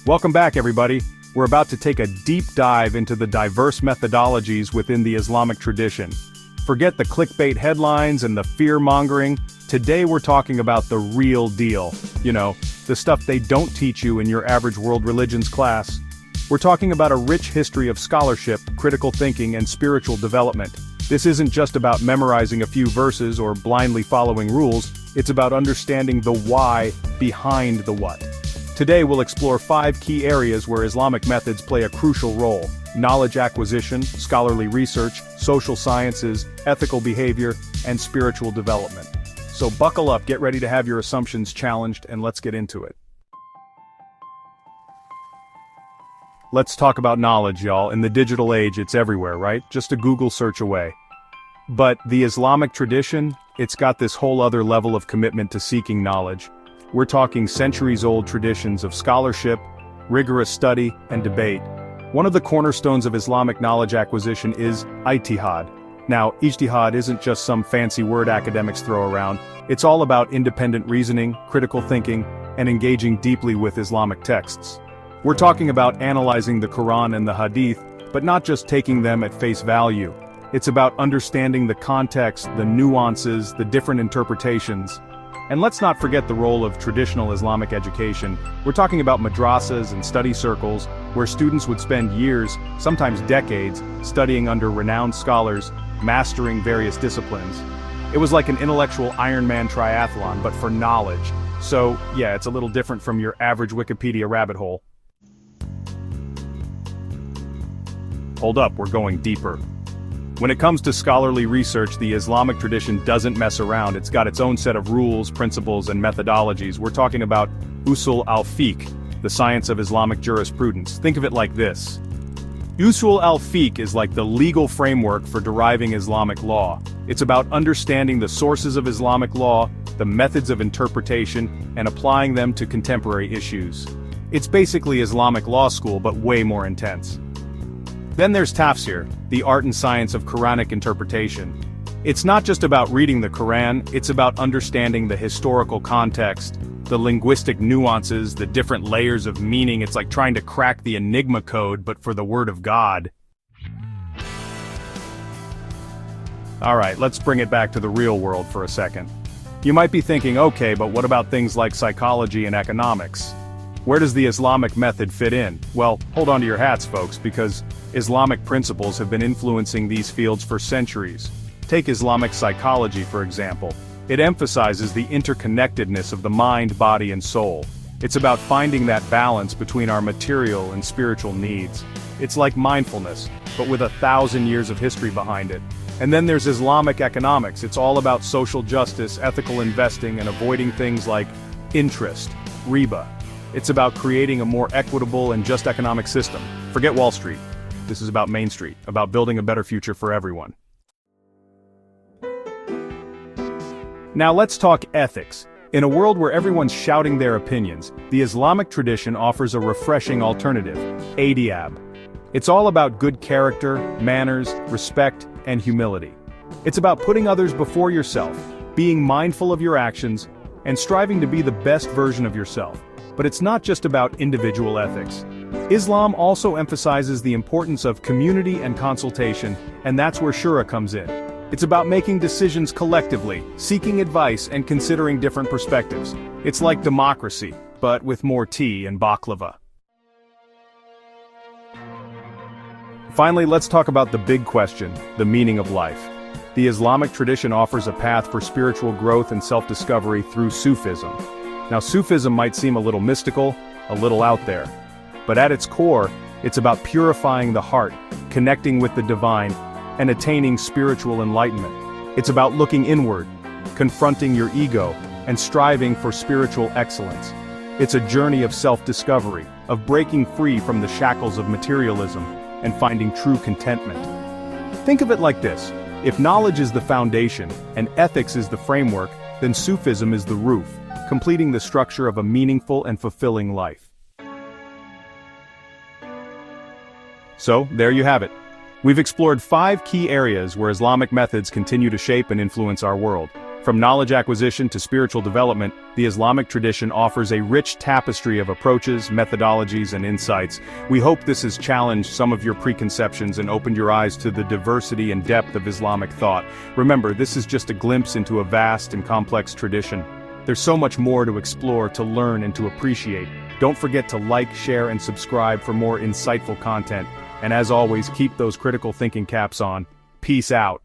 Welcome back, everybody. We're about to take a deep dive into the diverse methodologies within the Islamic tradition. Forget the clickbait headlines and the fear-mongering. Today we're talking about the real deal. The stuff they don't teach you in your average world religions class. We're talking about a rich history of scholarship, critical thinking, and spiritual development. This isn't just about memorizing a few verses or blindly following rules, it's about understanding the why behind the what. Today we'll explore 5 key areas where Islamic methods play a crucial role: knowledge acquisition, scholarly research, social sciences, ethical behavior, and spiritual development. So buckle up, get ready to have your assumptions challenged, and let's get into it. Let's talk about knowledge, y'all. In the digital age, it's everywhere, right? Just a Google search away. But the Islamic tradition, it's got this whole other level of commitment to seeking knowledge. We're talking centuries-old traditions of scholarship, rigorous study, and debate. One of the cornerstones of Islamic knowledge acquisition is ijtihad. Now, ijtihad isn't just some fancy word academics throw around. It's all about independent reasoning, critical thinking, and engaging deeply with Islamic texts. We're talking about analyzing the Quran and the Hadith, but not just taking them at face value. It's about understanding the context, the nuances, the different interpretations. And let's not forget the role of traditional Islamic education. We're talking about madrasas and study circles, where students would spend years, sometimes decades, studying under renowned scholars, mastering various disciplines. It was like an intellectual Ironman triathlon, but for knowledge. So, yeah, it's a little different from your average Wikipedia rabbit hole. Hold up, we're going deeper. When it comes to scholarly research, the Islamic tradition doesn't mess around. It's got its own set of rules, principles, and methodologies. We're talking about usul al-fiqh, the science of Islamic jurisprudence. Think of it like this. Usul al-fiqh is like the legal framework for deriving Islamic law. It's about understanding the sources of Islamic law, the methods of interpretation, and applying them to contemporary issues. It's basically Islamic law school, but way more intense. Then there's tafsir, the art and science of Quranic interpretation. It's not just about reading the Quran, it's about understanding the historical context, the linguistic nuances, the different layers of meaning. It's like trying to crack the Enigma code, but for the Word of God. Alright, let's bring it back to the real world for a second. You might be thinking, okay, but what about things like psychology and economics? Where does the Islamic method fit in? Well, hold on to your hats, folks, because Islamic principles have been influencing these fields for centuries. Take Islamic psychology, for example. It emphasizes the interconnectedness of the mind, body, and soul. It's about finding that balance between our material and spiritual needs. It's like mindfulness, but with 1,000 years of history behind it. And then there's Islamic economics. It's all about social justice, ethical investing, and avoiding things like interest, riba. It's about creating a more equitable and just economic system. Forget Wall Street. This is about Main Street, about building a better future for everyone. Now let's talk ethics. In a world where everyone's shouting their opinions, the Islamic tradition offers a refreshing alternative, adab. It's all about good character, manners, respect, and humility. It's about putting others before yourself, being mindful of your actions, and striving to be the best version of yourself. But it's not just about individual ethics. Islam also emphasizes the importance of community and consultation, and that's where shura comes in. It's about making decisions collectively, seeking advice, and considering different perspectives. It's like democracy, but with more tea and baklava. Finally, let's talk about the big question, the meaning of life. The Islamic tradition offers a path for spiritual growth and self-discovery through Sufism. Now, Sufism might seem a little mystical, a little out there. But at its core, it's about purifying the heart, connecting with the divine, and attaining spiritual enlightenment. It's about looking inward, confronting your ego, and striving for spiritual excellence. It's a journey of self-discovery, of breaking free from the shackles of materialism, and finding true contentment. Think of it like this. If knowledge is the foundation, and ethics is the framework, then Sufism is the roof, completing the structure of a meaningful and fulfilling life. So, there you have it. We've explored 5 key areas where Islamic methods continue to shape and influence our world. From knowledge acquisition to spiritual development, the Islamic tradition offers a rich tapestry of approaches, methodologies, and insights. We hope this has challenged some of your preconceptions and opened your eyes to the diversity and depth of Islamic thought. Remember, this is just a glimpse into a vast and complex tradition. There's so much more to explore, to learn, and to appreciate. Don't forget to like, share, and subscribe for more insightful content. And as always, keep those critical thinking caps on. Peace out.